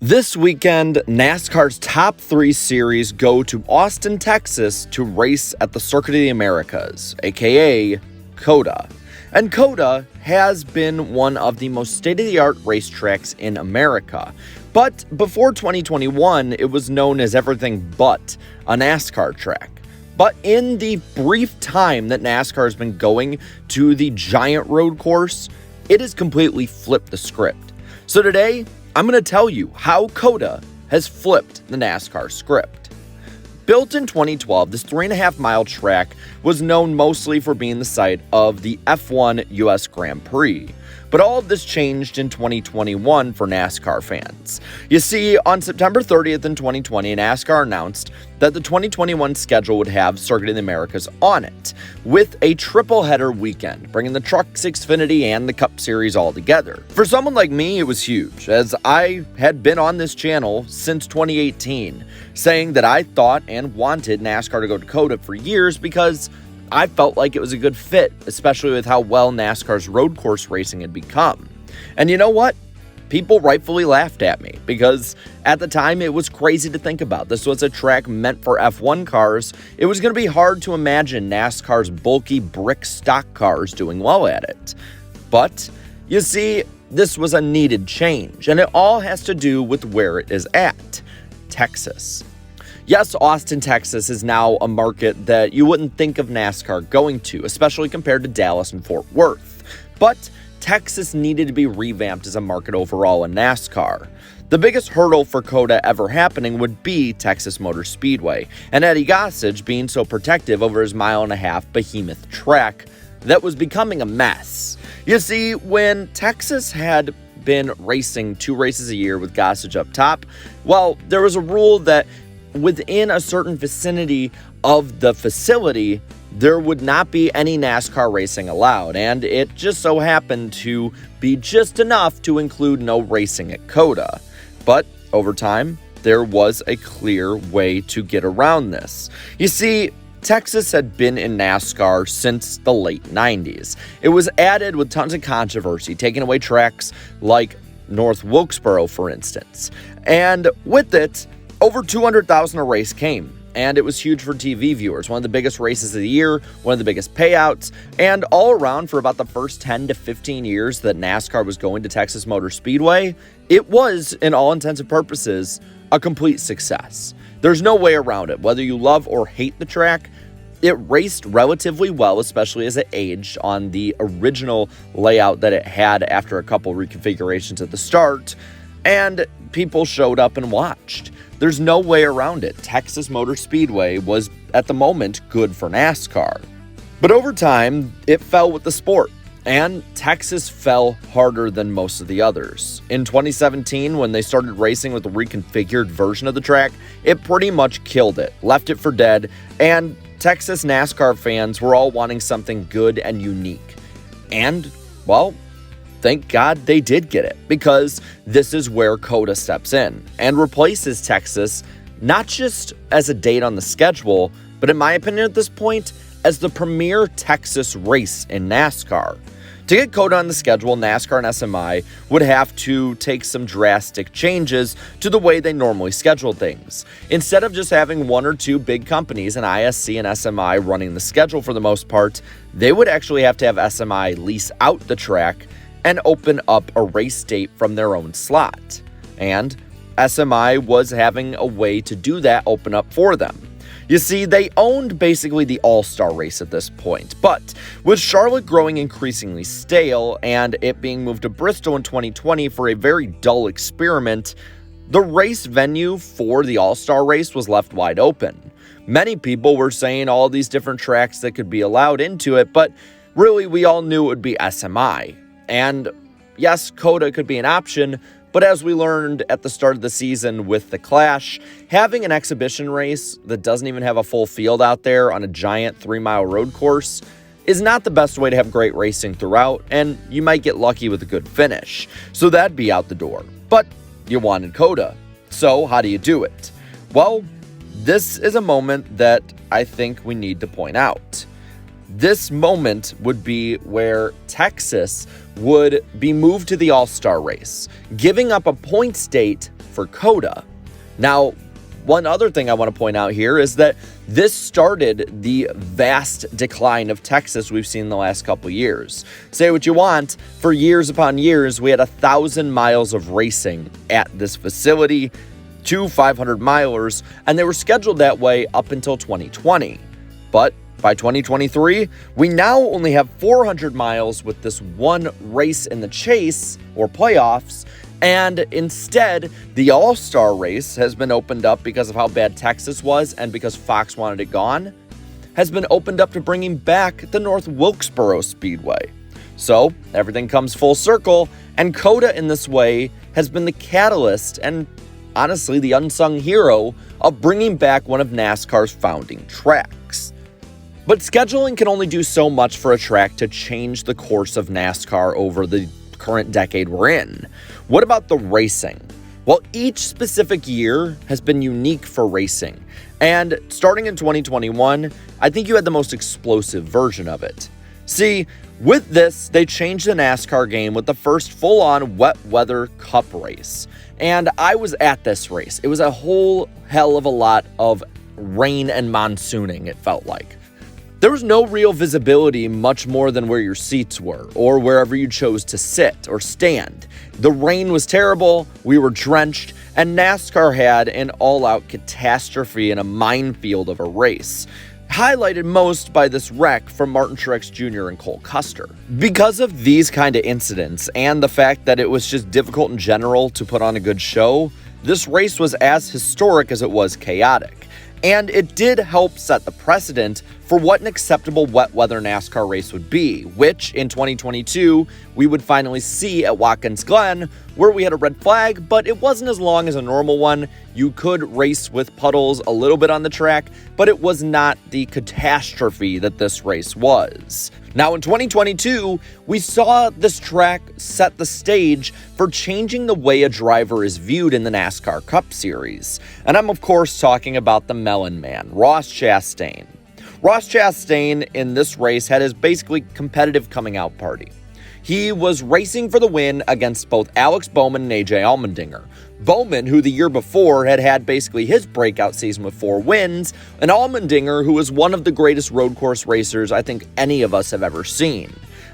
This weekend, NASCAR's top 3 series go to Austin, Texas to race at the Circuit of the Americas, a.k.a. COTA. And COTA has been one of the most state-of-the-art racetracks in America. But before 2021, it was known as everything but a NASCAR track. But in the brief time that NASCAR has been going to the giant road course, it has completely flipped the script. So today, I'm going to tell you how COTA has flipped the NASCAR script. Built in 2012, this 3.5-mile track was known mostly for being the site of the F1 US Grand Prix. But all of this changed in 2021 for NASCAR fans. You see, on September 30th in 2020, NASCAR announced that the 2021 schedule would have Circuit of the Americas on it, with a triple-header weekend, bringing the Trucks, Xfinity, and the Cup Series all together. For someone like me, it was huge, as I had been on this channel since 2018, saying that I thought and wanted NASCAR to go to COTA for years because I felt like it was a good fit, especially with how well NASCAR's road course racing had become. And you know what? People rightfully laughed at me because at the time it was crazy to think about. This was a track meant for F1 cars. It was going to be hard to imagine NASCAR's bulky brick stock cars doing well at it. But you see, this was a needed change, and it all has to do with where it is at, Texas. Yes, Austin, Texas is now a market that you wouldn't think of NASCAR going to, especially compared to Dallas and Fort Worth. But Texas needed to be revamped as a market overall in NASCAR. The biggest hurdle for COTA ever happening would be Texas Motor Speedway, and Eddie Gossage being so protective over his 1.5-mile behemoth track that was becoming a mess. You see, when Texas had been racing 2 races a year with Gossage up top, well, there was a rule that within a certain vicinity of the facility, there would not be any NASCAR racing allowed, and it just so happened to be just enough to include no racing at COTA. But over time, there was a clear way to get around this. You see, Texas had been in NASCAR since the late 90s. It was added with tons of controversy, taking away tracks like North Wilkesboro, for instance. And with it, over 200,000 a race came, and it was huge for TV viewers. One of the biggest races of the year, one of the biggest payouts, and all around for about the first 10 to 15 years that NASCAR was going to Texas Motor Speedway, it was, in all intents and purposes, a complete success. There's no way around it. Whether you love or hate the track, it raced relatively well, especially as it aged on the original layout that it had after a couple reconfigurations at the start, and people showed up and watched. There's no way around it. Texas Motor Speedway was, at the moment, good for NASCAR. But over time, it fell with the sport, and Texas fell harder than most of the others. In 2017, when they started racing with a reconfigured version of the track, it pretty much killed it, left it for dead, and Texas NASCAR fans were all wanting something good and unique. And, well, thank God they did get it, because this is where COTA steps in and replaces Texas, not just as a date on the schedule, but in my opinion at this point, as the premier Texas race in NASCAR. To get COTA on the schedule, NASCAR and SMI would have to take some drastic changes to the way they normally schedule things. Instead of just having 1 or 2 big companies, an ISC and SMI, running the schedule for the most part, they would actually have to have SMI lease out the track and open up a race date from their own slot. And SMI was having a way to do that open up for them. You see, they owned basically the AllStar Race at this point, but with Charlotte growing increasingly stale and it being moved to Bristol in 2020 for a very dull experiment, the race venue for the AllStar Race was left wide open. Many people were saying all these different tracks that could be allowed into it, but really we all knew it would be SMI. And yes, COTA could be an option, but as we learned at the start of the season with the Clash, having an exhibition race that doesn't even have a full field out there on a giant 3-mile road course is not the best way to have great racing throughout, and you might get lucky with a good finish. So that'd be out the door. But you wanted COTA. So how do you do it? Well, this is a moment that I think we need to point out. this moment would be where Texas would be moved to the AllStar Race, giving up a point state for COTA. Now, one other thing I want to point out here is that this started the vast decline of Texas we've seen in the last couple years. Say what you want, for years upon years, we had 1,000 miles of racing at this facility, 2 500-milers, and they were scheduled that way up until 2020. But by 2023, we now only have 400 miles with this one race in the chase, or playoffs, and instead, the All-Star Race has been opened up because of how bad Texas was and because Fox wanted it gone, has been opened up to bringing back the North Wilkesboro Speedway. So, everything comes full circle, and COTA in this way has been the catalyst and, honestly, the unsung hero of bringing back one of NASCAR's founding tracks. But scheduling can only do so much for a track to change the course of NASCAR over the current decade we're in. What about the racing? Well, each specific year has been unique for racing, and starting in 2021, I think you had the most explosive version of it. See, with this, they changed the NASCAR game with the first full-on wet weather cup race, and I was at this race. It was a whole hell of a lot of rain and monsooning, it felt like. There was no real visibility much more than where your seats were or wherever you chose to sit or stand. The rain was terrible, we were drenched, and NASCAR had an all-out catastrophe and a minefield of a race, highlighted most by this wreck from Martin Truex Jr. and Cole Custer. Because of these kind of incidents and the fact that it was just difficult in general to put on a good show, this race was as historic as it was chaotic. And it did help set the precedent for what an acceptable wet weather NASCAR race would be, which in 2022 we would finally see at Watkins Glen, where we had a red flag, but it wasn't as long as a normal one. You could race with puddles a little bit on the track, but it was not the catastrophe that this race was. Now in 2022, we saw this track set the stage for changing the way a driver is viewed in the NASCAR Cup Series. And I'm of course talking about the Melon Man, Ross Chastain. Ross Chastain in this race had his basically competitive coming out party. He was racing for the win against both Alex Bowman and AJ Allmendinger. Bowman, who the year before had basically his breakout season with 4 wins, and Allmendinger, who was one of the greatest road course racers I think any of us have ever seen.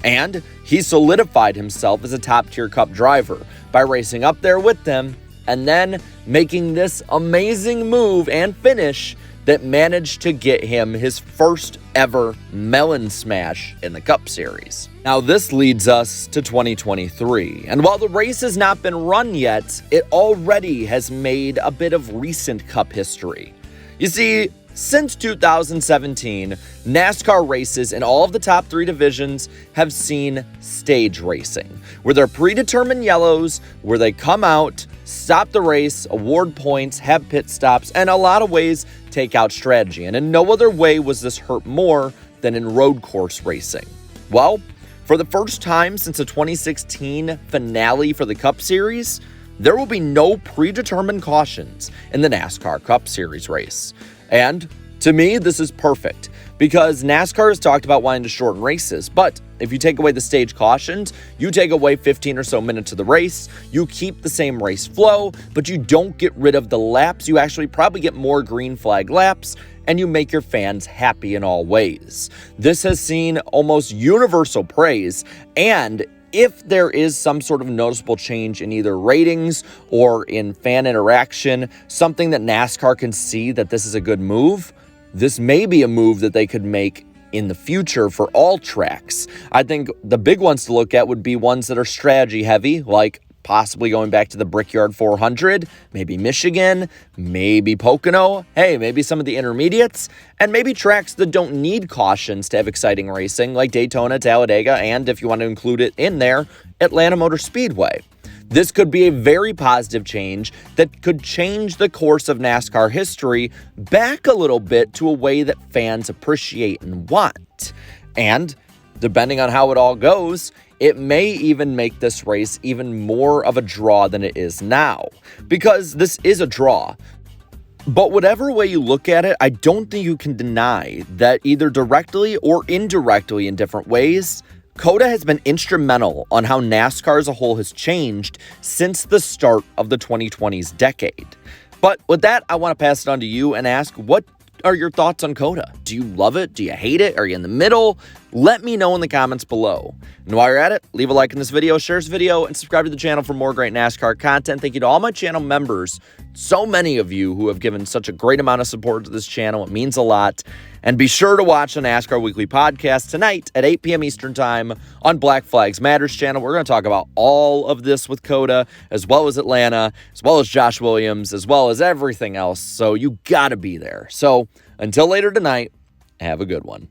And he solidified himself as a top-tier Cup driver by racing up there with them and then making this amazing move and finish that managed to get him his first ever Melon Smash in the Cup Series. Now this leads us to 2023, and while the race has not been run yet, it already has made a bit of recent Cup history. You see, since 2017, NASCAR races in all of the top 3 divisions have seen stage racing, where they're predetermined yellows, where they come out, stop the race, award points, have pit stops, and a lot of ways take out strategy. And in no other way was this hurt more than in road course racing. Well, for the first time since the 2016 finale for the Cup Series, there will be no predetermined cautions in the NASCAR Cup Series race. And to me, this is perfect because NASCAR has talked about wanting to shorten races, but if you take away the stage cautions, you take away 15 or so minutes of the race, you keep the same race flow, but you don't get rid of the laps. You actually probably get more green flag laps, and you make your fans happy in all ways. This has seen almost universal praise, and if there is some sort of noticeable change in either ratings or in fan interaction, something that NASCAR can see that this is a good move, this may be a move that they could make in the future for all tracks. I think the big ones to look at would be ones that are strategy heavy, like possibly going back to the Brickyard 400, maybe Michigan, maybe Pocono, hey, maybe some of the intermediates, and maybe tracks that don't need cautions to have exciting racing, like Daytona, Talladega, and if you want to include it in there, Atlanta Motor Speedway. This could be a very positive change that could change the course of NASCAR history back a little bit to a way that fans appreciate and want. And depending on how it all goes, it may even make this race even more of a draw than it is now, because this is a draw. But whatever way you look at it, I don't think you can deny that either directly or indirectly in different ways, COTA has been instrumental on how NASCAR as a whole has changed since the start of the 2020s decade. But with that, I want to pass it on to you and ask, what are your thoughts on COTA? Do you love it? Do you hate it? Are you in the middle? Let me know in the comments below. And while you're at it, leave a like in this video, share this video, and subscribe to the channel for more great NASCAR content. Thank you to all my channel members, so many of you who have given such a great amount of support to this channel. It means a lot. And be sure to watch the NASCAR Weekly Podcast tonight at 8 p.m. Eastern Time on Black Flags Matters channel. We're going to talk about all of this with COTA, as well as Atlanta, as well as Josh Williams, as well as everything else. So you got to be there. So until later tonight, have a good one.